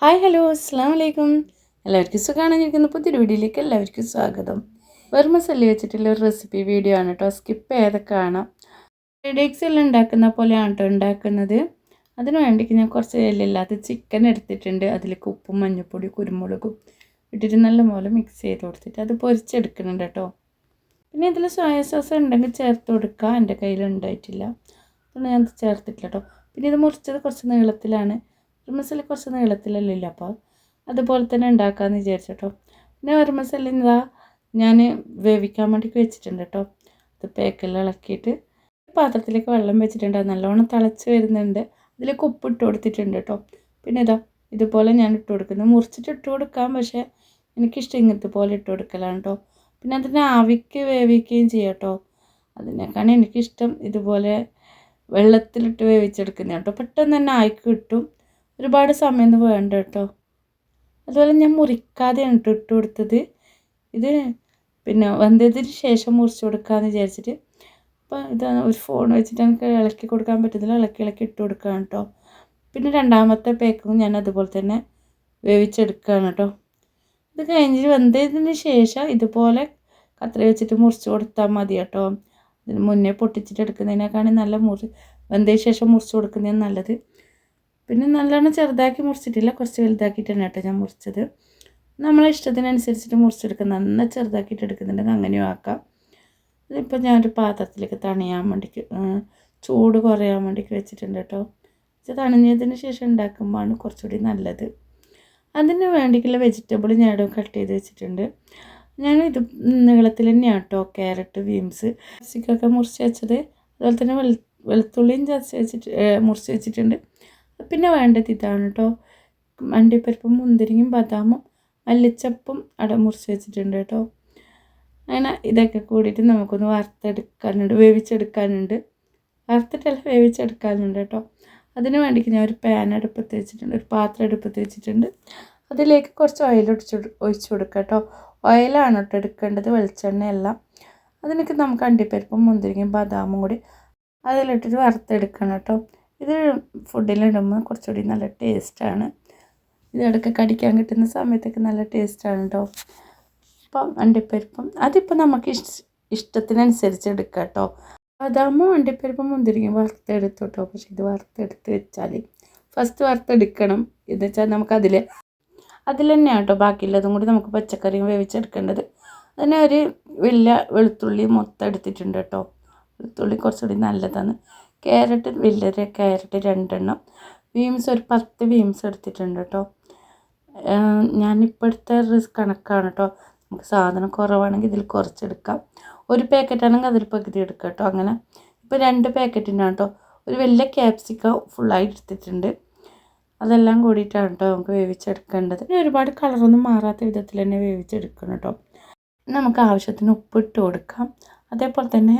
Hi hello അസ്സാം വലൈക്കും. എല്ലാവർക്കും സുഖമാണെന്നിരിക്കുന്ന പുതിയൊരു വീഡിയോയിലേക്ക് എല്ലാവർക്കും സ്വാഗതം. വെറും മസാല വെച്ചിട്ടുള്ള ഒരു റെസിപ്പി വീഡിയോ ആണ് കേട്ടോ. സ്കിപ്പ് ചെയ്തൊക്കെ കാണാം. ഫ്രൈഡ് എഗ്സ് എല്ലാം ഉണ്ടാക്കുന്ന പോലെയാണ് കേട്ടോ ഉണ്ടാക്കുന്നത്. അതിന് വേണ്ടിയിട്ട് ഞാൻ കുറച്ച് എല്ലില്ലാത്ത ചിക്കൻ എടുത്തിട്ടുണ്ട്. അതിലേക്ക് ഉപ്പും മഞ്ഞൾപ്പൊടി കുരുമുളകും ഇട്ടിട്ട് നല്ലപോലെ മിക്സ് ചെയ്ത് കൊടുത്തിട്ട് അത് പൊരിച്ചെടുക്കുന്നുണ്ട് കേട്ടോ. പിന്നെ ഇതിൽ സോയ സോസ് ഉണ്ടെങ്കിൽ ചേർത്ത് കൊടുക്കുക. എൻ്റെ കയ്യിൽ ഉണ്ടായിട്ടില്ല, അതുകൊണ്ട് ഞാൻ ചേർത്തിട്ടില്ല കേട്ടോ. പിന്നെ ഇത് മുറിച്ചത് കുറച്ച് നീളത്തിലാണ്. മസാല കുറച്ച് നീളത്തിലല്ലോ, അപ്പോൾ അതുപോലെ തന്നെ ഉണ്ടാക്കാമെന്ന് വിചാരിച്ചു. പിന്നെ ഒരു മസാല ഇതാ ഞാൻ വേവിക്കാൻ വേണ്ടി വെച്ചിട്ടുണ്ട് കേട്ടോ. അത് പേക്കെല്ലാം ഇളക്കിയിട്ട് പാത്രത്തിലേക്ക് വെള്ളം വെച്ചിട്ടുണ്ട്. നല്ലോണം തിളച്ച് വരുന്നുണ്ട്. അതിലേക്ക് ഉപ്പ് ഇട്ട് കൊടുത്തിട്ടുണ്ട് കേട്ടോ. പിന്നെ ഇതുപോലെ ഞാൻ ഇട്ട് കൊടുക്കുന്നത് മുറിച്ചിട്ട് ഇട്ട് കൊടുക്കാം, പക്ഷേ എനിക്കിഷ്ടം ഇങ്ങനത്തെ പോലെ ഇട്ട് കൊടുക്കലാണ് കേട്ടോ. പിന്നെ അതിനെ ആവിക്ക് വേവിക്കുകയും ചെയ്യാം കേട്ടോ. അതിനേക്കാണ് എനിക്കിഷ്ടം ഇതുപോലെ വെള്ളത്തിലിട്ട് വേവിച്ചെടുക്കുന്നത് കേട്ടോ. പെട്ടെന്ന് തന്നെ ആയിക്ക് കിട്ടും, ഒരുപാട് സമയമൊന്നും വേണ്ട കേട്ടോ. അതുപോലെ ഞാൻ മുറിക്കാതെയാണ് ഇട്ട് കൊടുത്തത്. ഇത് പിന്നെ വെന്തതിന് ശേഷം മുറിച്ച് കൊടുക്കാമെന്ന് വിചാരിച്ചിട്ട്. അപ്പോൾ ഇതാണ് ഒരു ഫോൺ വെച്ചിട്ട് എനിക്ക് ഇളക്കി കൊടുക്കാൻ പറ്റുന്നില്ല, ഇളക്കി ഇട്ട് കൊടുക്കുകയാണ് കേട്ടോ. പിന്നെ രണ്ടാമത്തെ പേക്കും ഞാൻ അതുപോലെ തന്നെ വേവിച്ചെടുക്കുകയാണ് കേട്ടോ. ഇത് കഴിഞ്ഞിട്ട് വെന്തതിന് ശേഷം ഇതുപോലെ കത്രി വെച്ചിട്ട് മുറിച്ച് കൊടുത്താൽ മതി കേട്ടോ. ഇതിന് മുന്നേ പൊട്ടിച്ചിട്ട് എടുക്കുന്നതിനേക്കാളും നല്ല വെന്തതിന് ശേഷം മുറിച്ച് കൊടുക്കുന്നതാണ് നല്ലത്. പിന്നെ നല്ലോണം ചെറുതാക്കി മുറിച്ചിട്ടില്ല, കുറച്ച് വലുതാക്കിയിട്ടാണ് കേട്ടോ ഞാൻ മുറിച്ചത്. നമ്മളെ ഇഷ്ടത്തിനനുസരിച്ചിട്ട് മുറിച്ചെടുക്കുക. നന്നായി ചെറുതാക്കിയിട്ട് എടുക്കുന്നുണ്ടെങ്കിൽ അങ്ങനെയും ആക്കാം. ഇതിപ്പോൾ ഞാനൊരു പാത്രത്തിലേക്ക് തണിയാൻ വേണ്ടിക്ക് ചൂട് കുറയാൻ വേണ്ടിക്ക് വെച്ചിട്ടുണ്ട് കേട്ടോ. ഇത് തണിഞ്ഞതിന് ശേഷം ഉണ്ടാക്കുമ്പോഴാണ് കുറച്ചുകൂടി നല്ലത്. അതിന് വേണ്ടിയിട്ടുള്ള വെജിറ്റബിൾ ഞാൻ കട്ട് ചെയ്ത് വെച്ചിട്ടുണ്ട്. ഇത് നീളത്തിൽ തന്നെയാണ് കേട്ടോ. ക്യാരറ്റ്, ബീൻസ്, ക്യാപ്സിക്കൊക്കെ മുറിച്ച് വെച്ചത്. അതുപോലെ തന്നെ വെളുത്തുള്ളിയും മുറിച്ച് വെച്ചിട്ടുണ്ട്. പിന്നെ വേണ്ടത് ഇതാണ് കേട്ടോ. അണ്ടിപ്പരിപ്പും മുന്തിരിങ്ങയും ബദാമും മല്ലിച്ചപ്പും മുറിച്ച് വെച്ചിട്ടുണ്ട് കേട്ടോ. അങ്ങനെ ഇതൊക്കെ കൂടിയിട്ട് നമുക്കൊന്ന് വറുത്തെടുക്കാനുണ്ട്, വേവിച്ചെടുക്കാനുണ്ട്. വറുത്തിട്ടല്ല വേവിച്ചെടുക്കാനുണ്ട് കേട്ടോ. അതിന് വേണ്ടിയിട്ട് ഞാൻ ഒരു പാൻ അടുപ്പത്ത് വെച്ചിട്ടുണ്ട്, ഒരു പാത്രം അടുപ്പത്ത് വെച്ചിട്ടുണ്ട്. അതിലേക്ക് കുറച്ച് ഓയിൽ ഒഴിച്ച് കൊടുക്കുക കേട്ടോ. ഓയിലാണ് കേട്ടോ എടുക്കേണ്ടത്, വെളിച്ചെണ്ണയല്ല. അതിനൊക്കെ നമുക്ക് അണ്ടിപ്പരിപ്പും മുന്തിരിങ്ങയും ബദാമും കൂടി അതിലിട്ടിട്ട് വറുത്തെടുക്കണം കേട്ടോ. ഇത് ഫുഡിലിടുമ്പോൾ കുറച്ചുകൂടി നല്ല ടേസ്റ്റാണ്. ഇതിടയ്ക്ക് കടിക്കാൻ കിട്ടുന്ന സമയത്തൊക്കെ നല്ല ടേസ്റ്റാണ് കേട്ടോ. അപ്പം അണ്ടിപ്പരിപ്പും അതിപ്പോൾ നമുക്ക് ഇഷ്ടത്തിനനുസരിച്ച് എടുക്കാം കേട്ടോ. ബദാമും അണ്ടിപ്പരിപ്പും മുന്തിരിങ്ങയും വറുത്തെടുത്തു കേട്ടോ. പക്ഷേ ഇത് വറുത്തെടുത്ത് വെച്ചാൽ ഫസ്റ്റ് വറുത്തെടുക്കണം. എന്ന് വെച്ചാൽ നമുക്ക് അതിൽ തന്നെയാണ് കേട്ടോ ബാക്കിയുള്ളതും കൂടി നമുക്ക് പച്ചക്കറിയും വേവിച്ചെടുക്കേണ്ടത്. അതിന് ഒരു വലിയ വെളുത്തുള്ളി മൊത്തം എടുത്തിട്ടുണ്ട് കേട്ടോ. വെളുത്തുള്ളി കുറച്ചുകൂടി നല്ലതാണ്. ക്യാരറ്റ് വലിയൊരു ക്യാരറ്റ് 2 എണ്ണം, ബീൻസ് ഒരു 10 ബീൻസ് എടുത്തിട്ടുണ്ട് കേട്ടോ. ഞാനിപ്പോൾ എടുത്ത കണക്കാണ് കേട്ടോ. നമുക്ക് സാധനം കുറവാണെങ്കിൽ ഇതിൽ കുറച്ചെടുക്കാം. ഒരു പാക്കറ്റാണെങ്കിൽ അതിൽ പകുതി എടുക്കാം കേട്ടോ. അങ്ങനെ ഇപ്പോൾ 2 പാക്കറ്റിനാണ് കേട്ടോ. ഒരു വലിയ ക്യാപ്സിക്കം ഫുള്ളായി എടുത്തിട്ടുണ്ട്. അതെല്ലാം കൂടിയിട്ടാണ് കേട്ടോ നമുക്ക് വേവിച്ചെടുക്കേണ്ടത്. ഒരുപാട് കളറൊന്നും മാറാത്ത വിധത്തിൽ തന്നെ വേവിച്ചെടുക്കണം കേട്ടോ. നമുക്ക് ആവശ്യത്തിന് ഉപ്പ് ഇട്ട് കൊടുക്കാം. അതേപോലെ തന്നെ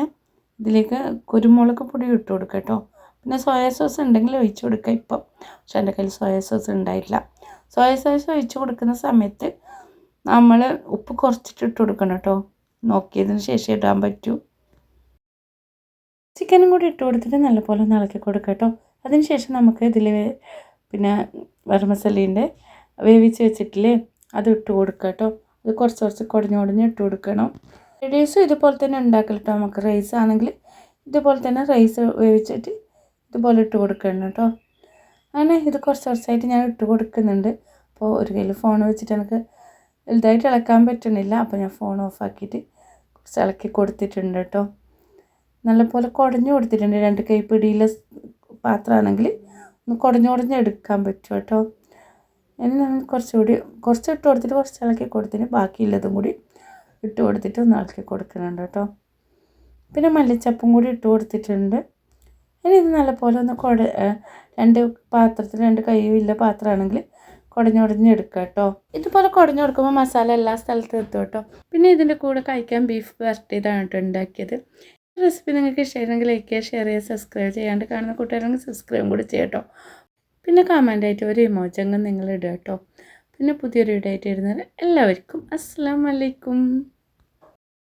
ഇതിലേക്ക് കുരുമുളക് പൊടി ഇട്ട് കൊടുക്കുക കേട്ടോ. പിന്നെ സോയ സോസ് ഉണ്ടെങ്കിൽ ഒഴിച്ച് കൊടുക്കുക ഇപ്പം. പക്ഷേ എൻ്റെ കയ്യിൽ സോയ സോസ് ഉണ്ടായിട്ടില്ല. സോയ സോസ് ഒഴിച്ച് കൊടുക്കുന്ന സമയത്ത് നമ്മൾ ഉപ്പ് കുറച്ചിട്ട് ഇട്ട് കൊടുക്കണം കേട്ടോ. നോക്കിയതിന് ശേഷം ഇടാൻ പറ്റൂ. ചിക്കനും കൂടി ഇട്ട് കൊടുത്തിട്ട് നല്ലപോലെ ഒന്ന് ഇളക്കി കൊടുക്കുക കേട്ടോ. അതിന് ശേഷം നമുക്ക് ഇതിൽ പിന്നെ ഗരം മസാലേൻ്റെ വേവിച്ച് വെച്ചിട്ടില്ലേ അത് ഇട്ട് കൊടുക്കുക കേട്ടോ. അത് കുറച്ച് കുടഞ്ഞ് ഇട്ട് കൊടുക്കണം. റൈസും ഇതുപോലെ തന്നെ ഉണ്ടാക്കൽ കേട്ടോ. നമുക്ക് റൈസ് ആണെങ്കിൽ ഇതുപോലെ തന്നെ റൈസ് വേവിച്ചിട്ട് ഇതുപോലെ ഇട്ട് കൊടുക്കണം കേട്ടോ. അങ്ങനെ ഇത് കുറച്ചായിട്ട് ഞാൻ ഇട്ട് കൊടുക്കുന്നുണ്ട്. അപ്പോൾ ഒരു കയ്യിൽ ഫോൺ വെച്ചിട്ട് എനിക്ക് വലുതായിട്ട് ഇളക്കാൻ പറ്റണില്ല. അപ്പോൾ ഞാൻ ഫോൺ ഓഫാക്കിയിട്ട് കുറച്ച് ഇളക്കി കൊടുത്തിട്ടുണ്ട് കേട്ടോ. നല്ലപോലെ കുടഞ്ഞു കൊടുത്തിട്ടുണ്ട്. 2 കൈപ്പിടിയിലെ പാത്രമാണെങ്കിൽ ഒന്ന് കുടഞ്ഞ് എടുക്കാൻ പറ്റും കേട്ടോ. ഇനി നമ്മൾ കുറച്ച് ഇട്ട് കൊടുത്തിട്ട് കുറച്ച് ഇളക്കി കൊടുത്തിട്ട് ബാക്കിയുള്ളതും കൂടി ഇട്ട് കൊടുത്തിട്ട് ഒന്ന് ഇളക്കി കൊടുക്കുന്നുണ്ട് കേട്ടോ. പിന്നെ മല്ലിച്ചപ്പും കൂടി ഇട്ട് കൊടുത്തിട്ടുണ്ട്. ഇനി ഇത് നല്ലപോലെ ഒന്ന് 2 പാത്രത്തിൽ 2 കൈയില്ല പാത്രമാണെങ്കിൽ കുടഞ്ഞ് എടുക്കുക കേട്ടോ. ഇതുപോലെ കുടഞ്ഞു കൊടുക്കുമ്പോൾ മസാല എല്ലാ സ്ഥലത്തും എത്തും കേട്ടോ. പിന്നെ ഇതിൻ്റെ കൂടെ കഴിക്കാൻ ബീഫ് വരട്ടിയതാണ് കേട്ടോ ഉണ്ടാക്കിയത്. റെസിപ്പി നിങ്ങൾക്ക് ഇഷ്ടമായിരുന്നെങ്കിൽ ലൈക്ക് ചെയ്യുക, ഷെയർ ചെയ്യുക, സബ്സ്ക്രൈബ് ചെയ്യാണ്ട് കാണുന്ന കൂട്ടുകാരെങ്കിൽ സബ്സ്ക്രൈബും കൂടി ചെയ്യാം കേട്ടോ. പിന്നെ കമൻ്റായിട്ട് ഒരു ഇമോജങ്ങ് നിങ്ങൾ ഇടുക കേട്ടോ. പിന്നെ പുതിയൊരു വീഡിയോ ആയിട്ട് വരുന്നത് എല്ലാവർക്കും അസ്സലാമു അലൈക്കും.